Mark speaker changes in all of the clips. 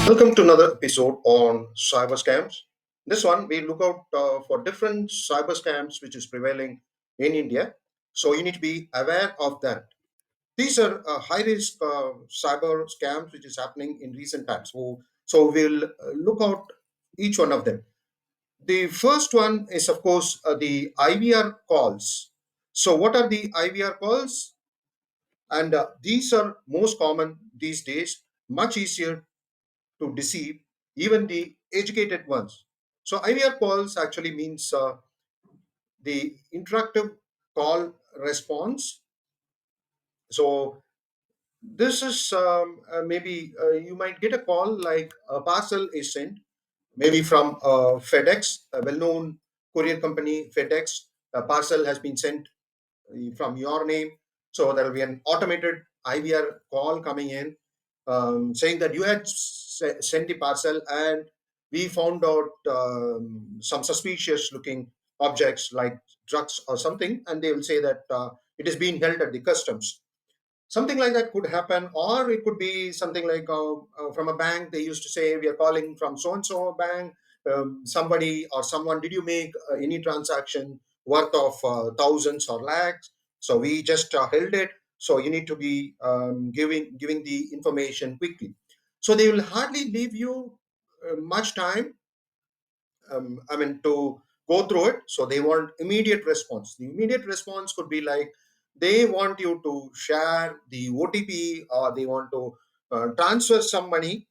Speaker 1: Welcome to another episode on cyber scams. This one, we look out for different cyber scams which is prevailing in India. So you need to be aware of that. These are high risk cyber scams which is happening in recent times. So we'll look out each one of them. The first one is, of course, the IVR calls. So what are the IVR calls? And these are most common these days, much easier to deceive even the educated ones. So IVR calls actually means the interactive call response. So this is maybe you might get a call like a parcel is sent, maybe from FedEx, a well-known courier company, FedEx. A parcel has been sent from your name. So there will be an automated IVR call coming in saying that you had sent the parcel and we found out some suspicious looking objects like drugs or something, and they will say that it is being held at the customs. Something like that could happen, or it could be something like from a bank. They used to say, we are calling from so and so bank. Somebody or someone, did you make any transaction worth of thousands or lakhs? So we just held it, so you need to be giving the information quickly. So they will hardly leave you much time, to go through it. So they want immediate response. The immediate response could be like they want you to share the OTP, or they want to transfer some money.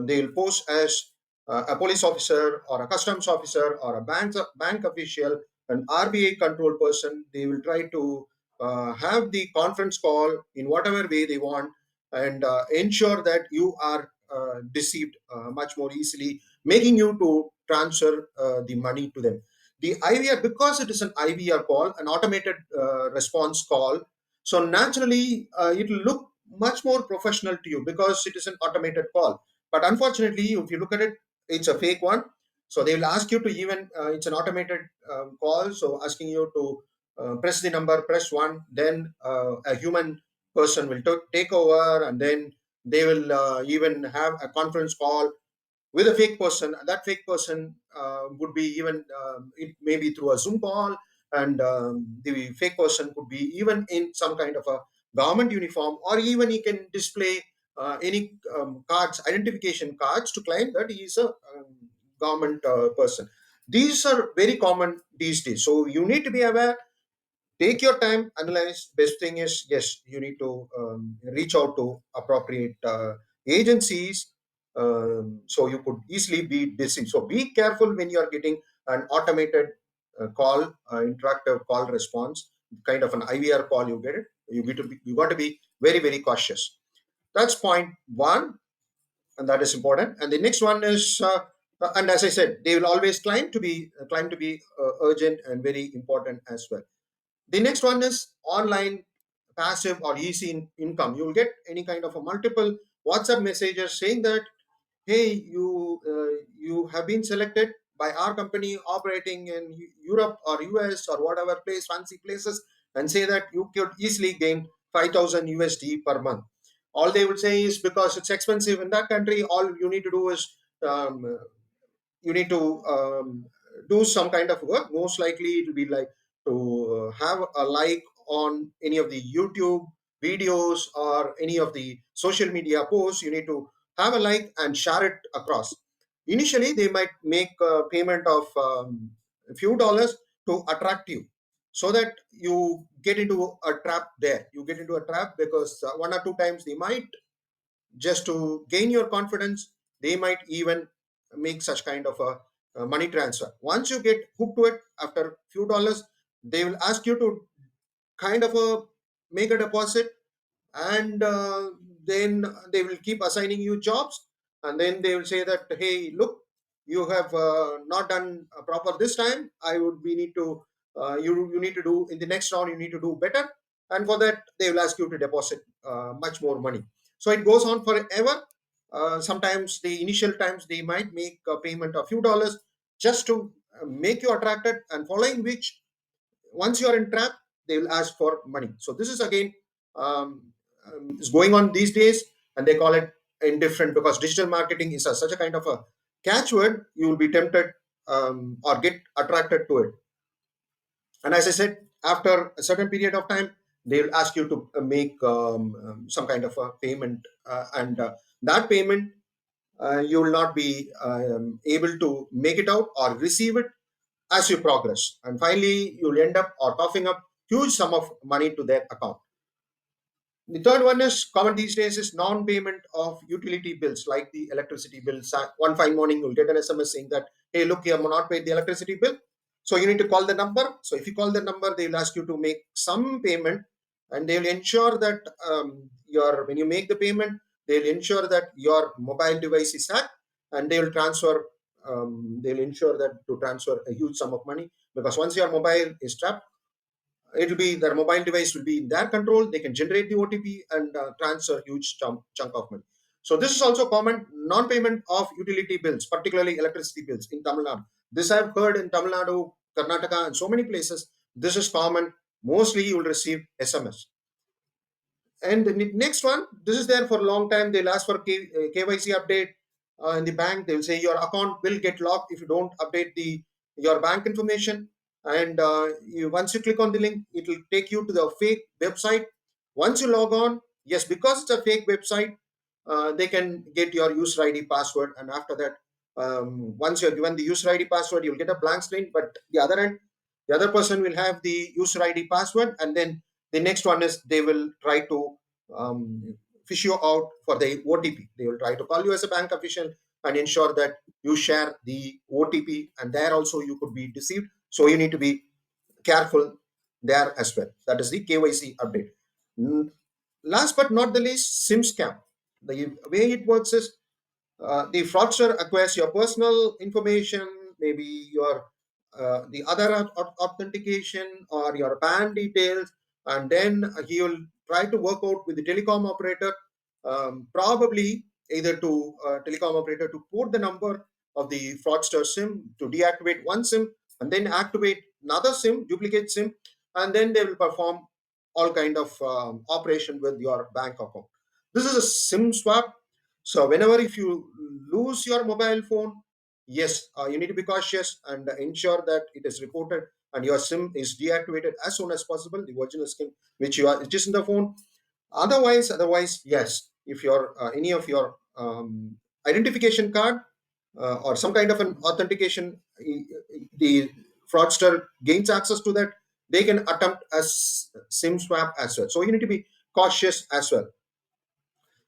Speaker 1: They'll post as a police officer or a customs officer or a bank official, an RBI control person. They will try to have the conference call in whatever way they want, and ensure that you are deceived much more easily, making you to transfer the money to them. The IVR, because it is an IVR call, an automated response call, so naturally it will look much more professional to you because it is an automated call. But unfortunately, if you look at it, it's a fake one. So they will ask you to even, it's an automated call, so asking you to press the number, press one, then a human person will take over, and then they will even have a conference call with a fake person. That fake person would be even, it may be through a Zoom call, and the fake person could be even in some kind of a government uniform, or even he can display any cards, identification cards, to claim that he is a government person. These are very common these days, so you need to be aware. Take your time, analyze. Best thing is, yes, you need to reach out to appropriate agencies, so you could easily be deceived. So be careful when you are getting an automated call, interactive call response, kind of an IVR call. You get it, you got to be very very cautious. That's point one, and that is important. And the next one is, and as I said, they will always claim to be urgent and very important as well. The next one is online passive or easy income. You'll get any kind of a multiple WhatsApp messages saying that, hey, you have been selected by our company operating in Europe or US or whatever place, fancy places, and say that you could easily gain 5,000 USD per month. All they would say is, because it's expensive in that country, all you need to do is, um, you need to do some kind of work. Most likely it will be like to have a like on any of the YouTube videos or any of the social media posts. You need to have a like and share it across. Initially they might make a payment of a few dollars to attract you, so that you get into a trap. There you get into a trap because one or two times they might, just to gain your confidence, they might even make such kind of a money transfer. Once you get hooked to it, after few dollars, they will ask you to kind of make a deposit, and then they will keep assigning you jobs, and then they will say that, hey, look, you have not done proper this time. I would We need to, you need to do in the next round, you need to do better. And for that they will ask you to deposit much more money. So it goes on forever. Sometimes the initial times they might make a payment of few dollars, just to make you attracted, and following which, once you are in trap, they will ask for money. So this is again, um, is going on these days, and they call it indifferent, because digital marketing is such a kind of a catchword. You will be tempted or get attracted to it. And as I said, after a certain period of time, they will ask you to make some kind of a payment, and that payment, you will not be able to make it out or receive it as you progress. And finally, you'll end up or coughing up huge sum of money to their account. The third one is common these days is non-payment of utility bills like the electricity bills. One fine morning, you'll get an SMS saying that, hey, look, you have not paid the electricity bill. So you need to call the number. So if you call the number, they will ask you to make some payment, and they will ensure that when you make the payment, they'll ensure that your mobile device is hacked, and they will transfer. They'll ensure that to transfer a huge sum of money, because once your mobile is trapped, it'll be their mobile device will be in their control. They can generate the OTP and transfer huge chunk of money. So this is also common non-payment of utility bills, particularly electricity bills in Tamil Nadu. This I've heard in Tamil Nadu, Karnataka, and so many places. This is common. Mostly you will receive SMS. And the next one, this is there for a long time. They'll ask for KYC update in the bank. They'll say your account will get locked if you don't update the your bank information. And once you click on the link, it will take you to the fake website. Once you log on, yes, because it's a fake website, they can get your user ID password. And after that, once you're given the user ID password, you'll get a blank screen. But the other end, the other person will have the user ID password, and then the next one is they will try to fish you out for the OTP. They will try to call you as a bank official and ensure that you share the OTP, and there also you could be deceived. So you need to be careful there as well. That is the KYC update. Last but not the least, SIM scam. The way it works is the fraudster acquires your personal information, maybe your the other authentication or your PAN details, and then he will try to work out with the telecom operator, probably either to telecom operator to port the number of the fraudster SIM, to deactivate one SIM and then activate another SIM, duplicate SIM, and then they will perform all kind of operation with your bank account. This is a SIM swap. So whenever if you lose your mobile phone, yes, you need to be cautious and ensure that it is reported and your SIM is deactivated as soon as possible. The original SIM which you are, which is in the phone. Otherwise, yes, if your any of your identification card or some kind of an authentication, the fraudster gains access to that, they can attempt a SIM swap as well. So you need to be cautious as well.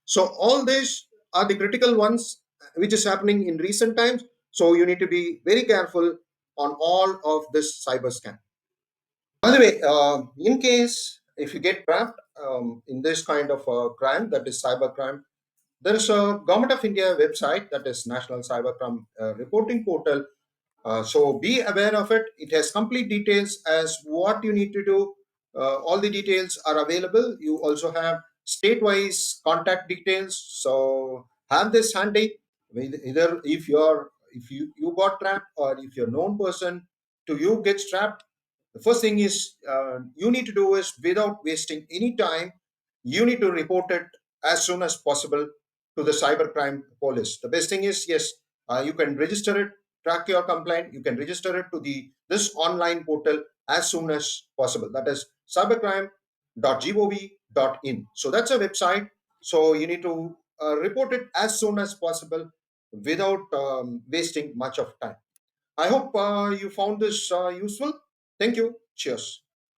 Speaker 1: So all these are the critical ones which is happening in recent times. So you need to be very careful on all of this cyber scam. By the way, in case if you get trapped in this kind of crime, that is cyber crime, there is a Government of India website, that is National Cyber Crime Reporting Portal. So be aware of it. It has complete details as what you need to do. All the details are available. You also have state-wise contact details. So have this handy. Either if you got trapped, or if your known person to you gets trapped, the first thing is you need to do is, without wasting any time, you need to report it as soon as possible to the cybercrime police. The best thing is, yes, you can register it, track your complaint. You can register it to the this online portal as soon as possible. That is cybercrime.gov.in. So that's a website. So you need to report it as soon as possible without wasting much of time. I hope you found this useful. Thank you. Cheers.